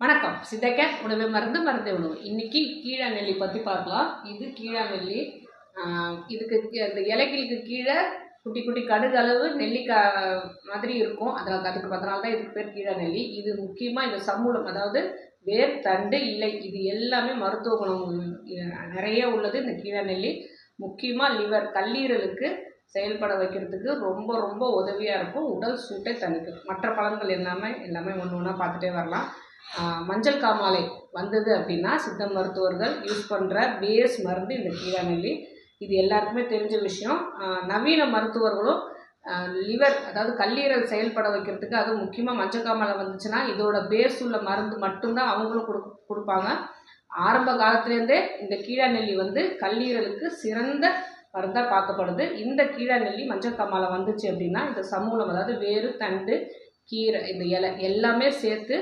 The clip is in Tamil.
வணக்கம். சித்தக்கேட் உணவு மருந்து உணவு. இன்னைக்கு கீழா நெல்லி பற்றி பார்க்கலாம். இது கீழா நெல்லி. இதுக்கு அந்த இலைகளுக்கு கீழே குட்டி குட்டி கடுகு அளவு நெல்லிக்காய் மாதிரி இருக்கும். அதுக்கு அதனால தான் இதுக்கு பேர் கீழா நெல்லி. இது முக்கியமாக இந்த சமூலம், அதாவது வேர், தண்டு, இலை, இது எல்லாமே மருத்துவ குணம் நிறைய உள்ளது இந்த கீழா நெல்லி. முக்கியமாக லிவர், கல்லீரலுக்கு செயல்பட வைக்கிறதுக்கு ரொம்ப ரொம்ப உதவியாக இருக்கும். உடல் சூட்டை தணிக்கும். மற்ற பலன்கள் எல்லாமே ஒன்று ஒன்றா பார்த்துட்டே வரலாம். மஞ்சள் காமாலை வந்தது அப்படின்னா சித்த மருத்துவர்கள் யூஸ் பண்ணுற பேஸ் மருந்து இந்த கீழா நெல்லி. இது எல்லாருக்குமே தெரிஞ்ச விஷயம். நவீன மருத்துவர்களும் லிவர், அதாவது கல்லீரல் செயல்பட வைக்கிறதுக்கு, அதுவும் முக்கியமாக மஞ்சள் காமாலை வந்துச்சுன்னா இதோட பேஸ் உள்ள மருந்து மட்டும்தான் அவங்களும் கொடுப்பாங்க. ஆரம்ப காலத்துலேருந்தே இந்த கீழா நெல்லி கல்லீரலுக்கு சிறந்த மருந்தாக பார்க்கப்படுது. இந்த கீழா நெல்லி மஞ்சள் காமாலை வந்துச்சு அப்படின்னா இந்த சமூலம், அதாவது வேறு, தண்டு, கீரை, இந்த இலை எல்லாமே சேர்த்து